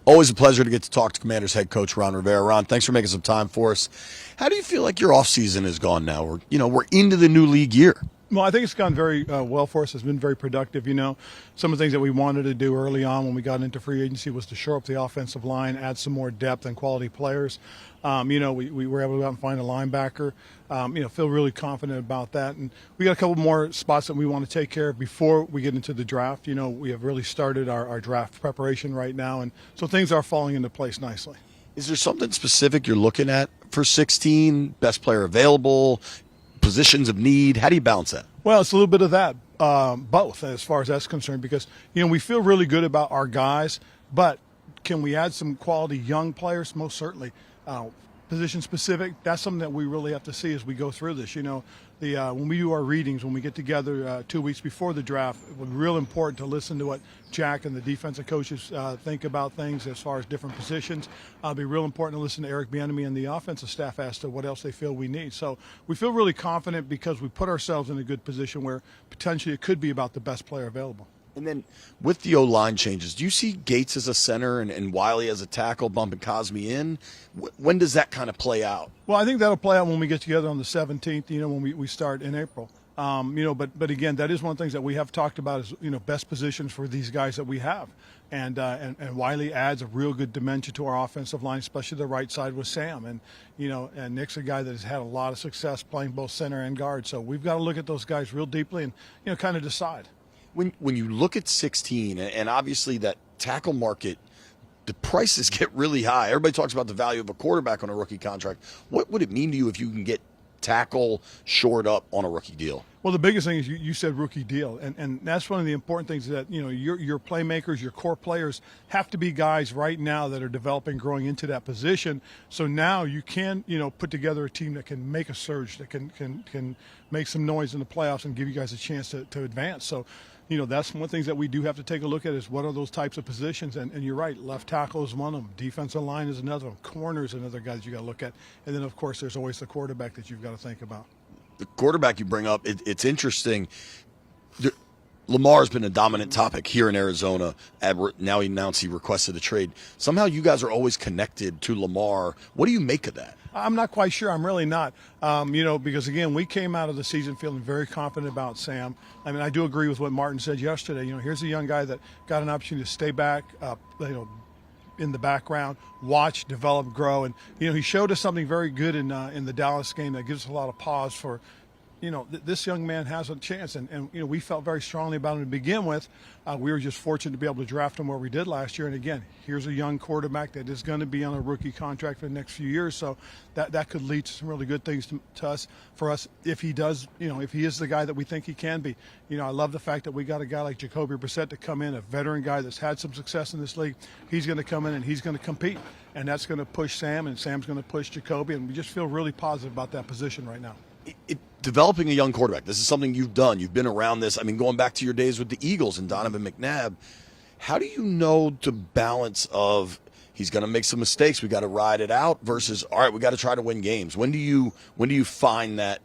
Always a pleasure to get to talk to Commanders head coach Ron Rivera. Ron, thanks for making some time for us. How do you feel like your offseason has gone now? We're into the new league year. Well, I think it's gone very well for us. It's been very productive. Some of the things that we wanted to do early on when we got into free agency was to shore up the offensive line, add some more depth and quality players. We were able to go out and find a linebacker. Feel really confident about that. And we got a couple more spots that we want to take care of before we get into the draft. We have really started our draft preparation right now, and so things are falling into place nicely. Is there something specific you're looking at for 16? Best player available? Positions of need? How do you balance that? Well, it's a little bit of that, both, as far as that's concerned, because, we feel really good about our guys, but can we add some quality young players? Most certainly. Position specific, that's something that we really have to see as we go through this. When we do our readings, when we get together 2 weeks before the draft, it was real important to listen to what Jack and the defensive coaches think about things as far as different positions. It'll be real important to listen to Eric Bieniemy and the offensive staff as to what else they feel we need. So we feel really confident because we put ourselves in a good position where potentially it could be about the best player available. And then with the O-line changes, do you see Gates as a center and Wiley as a tackle, bumping Cosme in? When does that kind of play out? Well, I think that'll play out when we get together on the 17th, when we start in April. But again, that is one of the things that we have talked about is, best positions for these guys that we have. And Wiley adds a real good dimension to our offensive line, especially the right side with Sam. And Nick's a guy that has had a lot of success playing both center and guard. So we've got to look at those guys real deeply and, kind of decide. When you look at 16, and obviously that tackle market, the prices get really high. Everybody talks about the value of a quarterback on a rookie contract. What would it mean to you if you can get tackle shored up on a rookie deal? Well, the biggest thing is you said rookie deal, and that's one of the important things that, your playmakers, your core players have to be guys right now that are developing, growing into that position. So now you can, put together a team that can make a surge, that can make some noise in the playoffs and give you guys a chance to advance. So, that's one of the things that we do have to take a look at is what are those types of positions. And you're right, left tackle is one of them. Defensive line is another one. Corner is another guy that you got to look at. And then, of course, there's always the quarterback that you've got to think about. The quarterback you bring up, it's interesting. Lamar's been a dominant topic here in Arizona. Now he announced he requested a trade. Somehow you guys are always connected to Lamar. What do you make of that? I'm not quite sure. I'm really not. Because, again, we came out of the season feeling very confident about Sam. I mean, I do agree with what Martin said yesterday. Here's a young guy that got an opportunity to stay back, in the background, watch, develop, grow. And, he showed us something very good in the Dallas game that gives us a lot of pause for, this young man has a chance. And we felt very strongly about him to begin with. We were just fortunate to be able to draft him where we did last year. And, again, here's a young quarterback that is going to be on a rookie contract for the next few years. So that could lead to some really good things for us if he does, if he is the guy that we think he can be. I love the fact that we got a guy like Jacoby Brissett to come in, a veteran guy that's had some success in this league. He's going to come in and he's going to compete. And that's going to push Sam, and Sam's going to push Jacoby. And we just feel really positive about that position right now. Developing a young quarterback, this is something you've done. You've been around this. I mean, going back to your days with the Eagles and Donovan McNabb, how do you know the balance of he's going to make some mistakes, we got to ride it out, versus, all right, we got to try to win games? When do you find that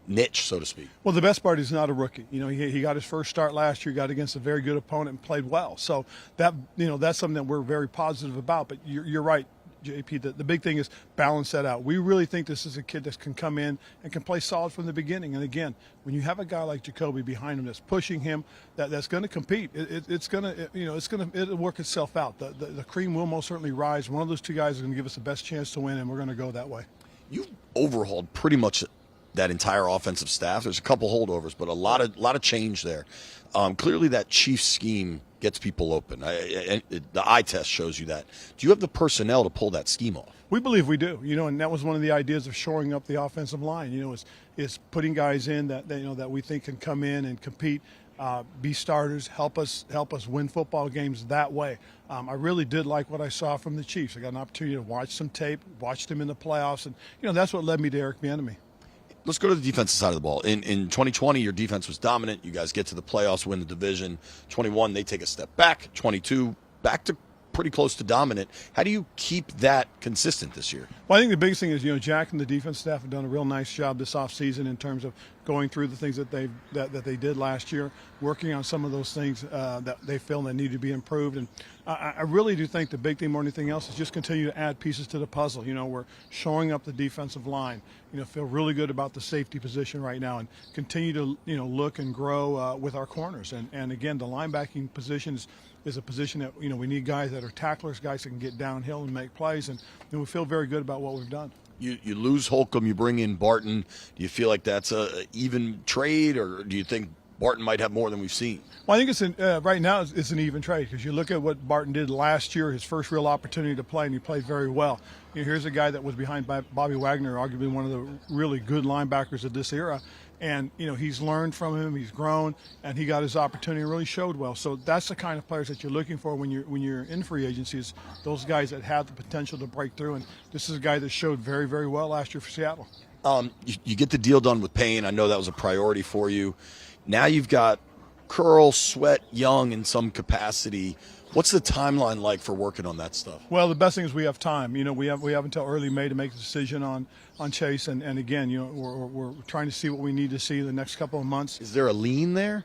niche, so to speak? Well, the best part is not a rookie. He got his first start last year, got against a very good opponent and played well. So that's something that we're very positive about. But you're right, JP, the big thing is balance that out. We really think this is a kid that can come in and can play solid from the beginning. And again, when you have a guy like Jacoby behind him that's pushing him, that's going to compete. It'll work itself out. The cream will most certainly rise. One of those two guys is going to give us the best chance to win, and we're going to go that way. You've overhauled pretty much that entire offensive staff. There's a couple holdovers, but a lot of change there. Clearly, that Chiefs scheme gets people open. The eye test shows you that. Do you have the personnel to pull that scheme off? We believe we do. And that was one of the ideas of shoring up the offensive line. Is putting guys in that we think can come in and compete, be starters, help us win football games that way. I really did like what I saw from the Chiefs. I got an opportunity to watch some tape, watched them in the playoffs, and that's what led me to Eric Bieniemy. Let's go to the defensive side of the ball. In 2020, your defense was dominant. You guys get to the playoffs, win the division. 21, they take a step back. 22, back to pretty close to dominant. How do you keep that consistent this year? Well, I think the biggest thing is, Jack and the defense staff have done a real nice job this offseason in terms of going through the things that they did last year, working on some of those things that they feel that need to be improved. And I really do think the big thing more than anything else is just continue to add pieces to the puzzle. We're showing up the defensive line. Feel really good about the safety position right now, and continue to look and grow with our corners. And again, the linebacking position is a position that we need guys that are tacklers, guys that can get downhill and make plays, and we feel very good about what we've done. You lose Holcomb, you bring in Barton. Do you feel like that's a even trade, or do you think Barton might have more than we've seen? Well, I think right now it's an even trade, because you look at what Barton did last year, his first real opportunity to play, and he played very well. Here's a guy that was behind Bobby Wagner, arguably one of the really good linebackers of this era. And, he's learned from him, he's grown, and he got his opportunity and really showed well. So that's the kind of players that you're looking for when you're in free agency, is those guys that have the potential to break through. And this is a guy that showed very, very well last year for Seattle. You get the deal done with Payne. I know that was a priority for you. Now you've got Curl, Sweat, Young in some capacity. What's the timeline like for working on that stuff? Well, the best thing is we have time. We have until early May to make a decision on Chase, and again, we're trying to see what we need to see in the next couple of months. Is there a lean there?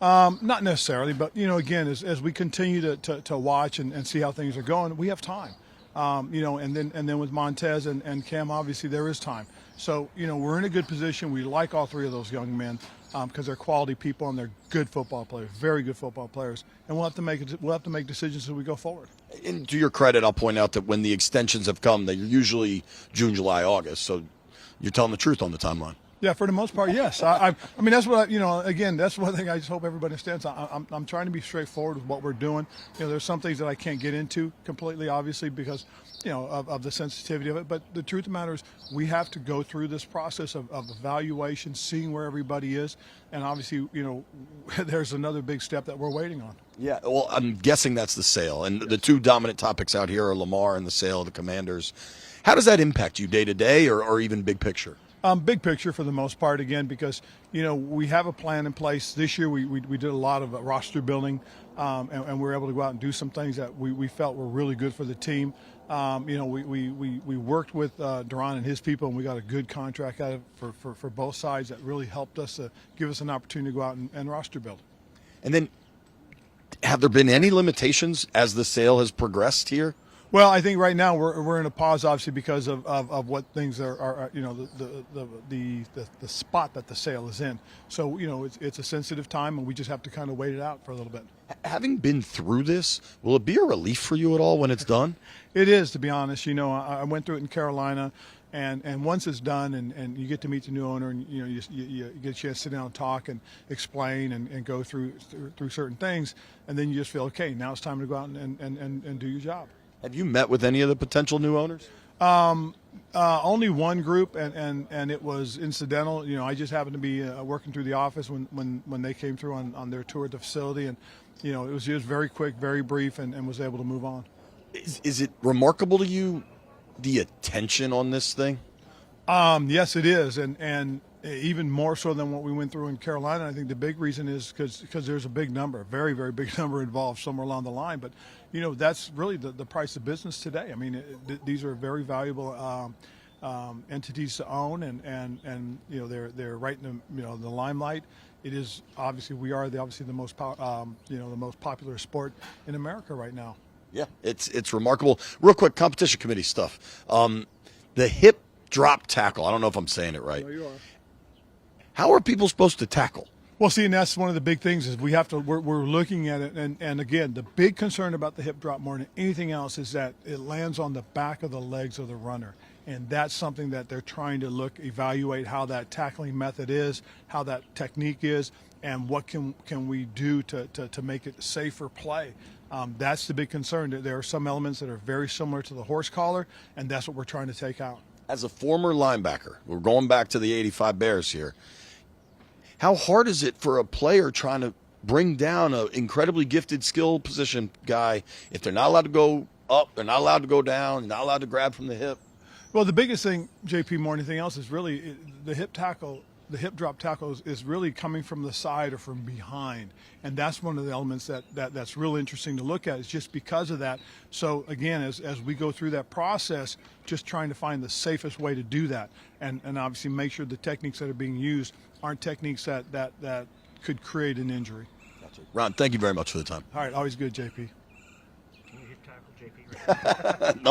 Not necessarily, but again, as we continue to watch and see how things are going, we have time. And then with Montez and Cam, obviously there is time. So we're in a good position. We like all three of those young men, because they're quality people and they're good football players, very good football players. And we'll have to make decisions as we go forward. And to your credit, I'll point out that when the extensions have come, they're usually June, July, August. So you're telling the truth on the timeline. Yeah, for the most part, yes. I mean, that's what again, that's one thing I just hope everybody understands. I'm trying to be straightforward with what we're doing. There's some things that I can't get into completely, obviously, because of the sensitivity of it. But the truth of the matter is, we have to go through this process of evaluation, seeing where everybody is, and obviously, there's another big step that we're waiting on. Yeah, well, I'm guessing that's the sale, and the two dominant topics out here are Lamar and the sale of the Commanders. How does that impact you day to day, or even big picture? Big picture for the most part, again, because we have a plan in place. This year we did a lot of roster building, and we were able to go out and do some things that we felt were really good for the team. We worked with Duran and his people, and we got a good contract out of it for both sides that really helped us give us an opportunity to go out and roster build. And then, have there been any limitations as the sale has progressed here? Well, I think right now we're in a pause, obviously, because of what things are the spot that the sale is in. So it's a sensitive time, and we just have to kind of wait it out for a little bit. Having been through this, will it be a relief for you at all when it's done? It is, to be honest. I went through it in Carolina, and once it's done, and you get to meet the new owner, and you get a chance to sit down and talk and explain and go through certain things, and then you just feel, okay, now it's time to go out and do your job. Have you met with any of the potential new owners? Only one group, and it was incidental. I just happened to be working through the office when they came through on their tour of the facility, and it was just very quick, very brief, and was able to move on. Is it remarkable to you, the attention on this thing? Yes, it is, and even more so than what we went through in Carolina. I think the big reason is because there's a big number, a very, very big number involved somewhere along the line. But, that's really the price of business today. I mean, these are very valuable entities to own, and they're right in the limelight. It is obviously we are the most the most popular sport in America right now. Yeah, it's remarkable. Real quick, competition committee stuff. The hip drop tackle. I don't know if I'm saying it right. No, you are. How are people supposed to tackle? Well, see, and that's one of the big things is we're looking at it, and again, the big concern about the hip drop more than anything else is that it lands on the back of the legs of the runner, and that's something that they're trying to evaluate how that tackling method is, how that technique is, and what can we do to make it safer play. That's the big concern. There are some elements that are very similar to the horse collar, and that's what we're trying to take out. As a former linebacker, we're going back to the '85 Bears here. How hard is it for a player trying to bring down an incredibly gifted skill position guy if they're not allowed to go up, they're not allowed to go down, not allowed to grab from the hip? Well, the biggest thing, JP, more than anything else, is really the hip tackle the hip drop tackle is really coming from the side or from behind, and that's one of the elements that's real interesting to look at. Is just because of that. So again, as we go through that process, just trying to find the safest way to do that, and obviously make sure the techniques that are being used aren't techniques that could create an injury. Gotcha. Ron, thank you very much for the time. All right, always good, JP. Can you hip tackle JP right now? No.